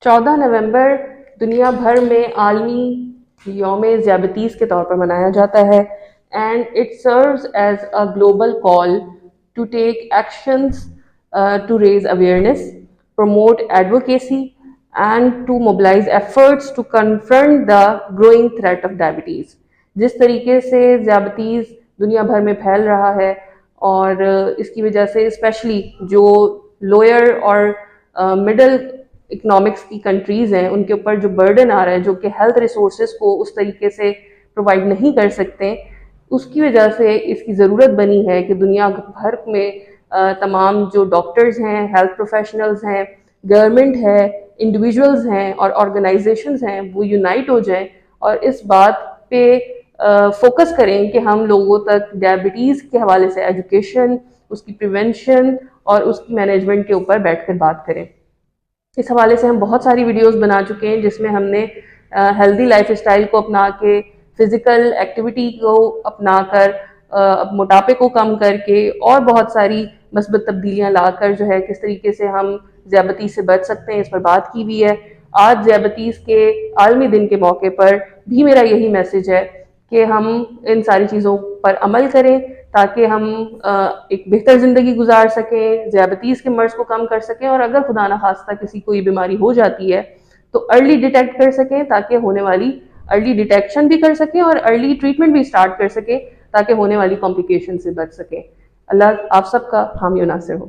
14 نومبر دنیا بھر میں عالمی یوم ذیابیطیز کے طور پر منایا جاتا ہے and it serves as a global call to take actions to raise awareness, promote advocacy and to mobilize efforts to confront the growing threat of diabetes۔ جس طریقے سے ذیابیطیز دنیا بھر میں پھیل رہا ہے اور اس کی وجہ سے اسپیشلی جو لوئر اور مڈل اکنامکس کی کنٹریز ہیں ان کے اوپر جو برڈن آ رہا ہے، جو کہ ہیلتھ ریسورسز کو اس طریقے سے پرووائڈ نہیں کر سکتے، اس کی وجہ سے اس کی ضرورت بنی ہے کہ دنیا بھر میں تمام جو ڈاکٹرز ہیں، ہیلتھ پروفیشنلز ہیں، گورنمنٹ ہے، انڈیویجولز ہیں اور آرگنائزیشنز ہیں، وہ یونائٹ ہو جائیں اور اس بات پہ فوکس کریں کہ ہم لوگوں تک ڈائبٹیز کے حوالے سے ایجوکیشن، اس کی پریونشن اور اس کی مینجمنٹ کے اوپر بیٹھ کر بات کریں۔ اس حوالے سے ہم بہت ساری ویڈیوز بنا چکے ہیں جس میں ہم نے ہیلدی لائف اسٹائل کو اپنا کے، فزیکل ایکٹیویٹی کو اپنا کر، موٹاپے کو کم کر کے اور بہت ساری مثبت تبدیلیاں لا کر جو ہے کس طریقے سے ہم ذیابیطیز سے بچ سکتے ہیں اس پر بات کی ہوئی ہے۔ آج ذیابیطیز کے عالمی دن کے موقع پر بھی میرا یہی میسج ہے کہ ہم ان ساری چیزوں پر عمل کریں تاکہ ہم ایک بہتر زندگی گزار سکیں، ذیابیطیز کے مرض کو کم کر سکیں، اور اگر خدا نخواستہ کسی کو یہ بیماری ہو جاتی ہے تو ارلی ڈیٹیکٹ کر سکیں تاکہ ہونے والی ارلی ڈیٹیکشن بھی کر سکیں اور ارلی ٹریٹمنٹ بھی اسٹارٹ کر سکیں تاکہ ہونے والی کمپلیکیشن سے بچ سکیں۔ اللہ آپ سب کا حامی و ناصر ہو۔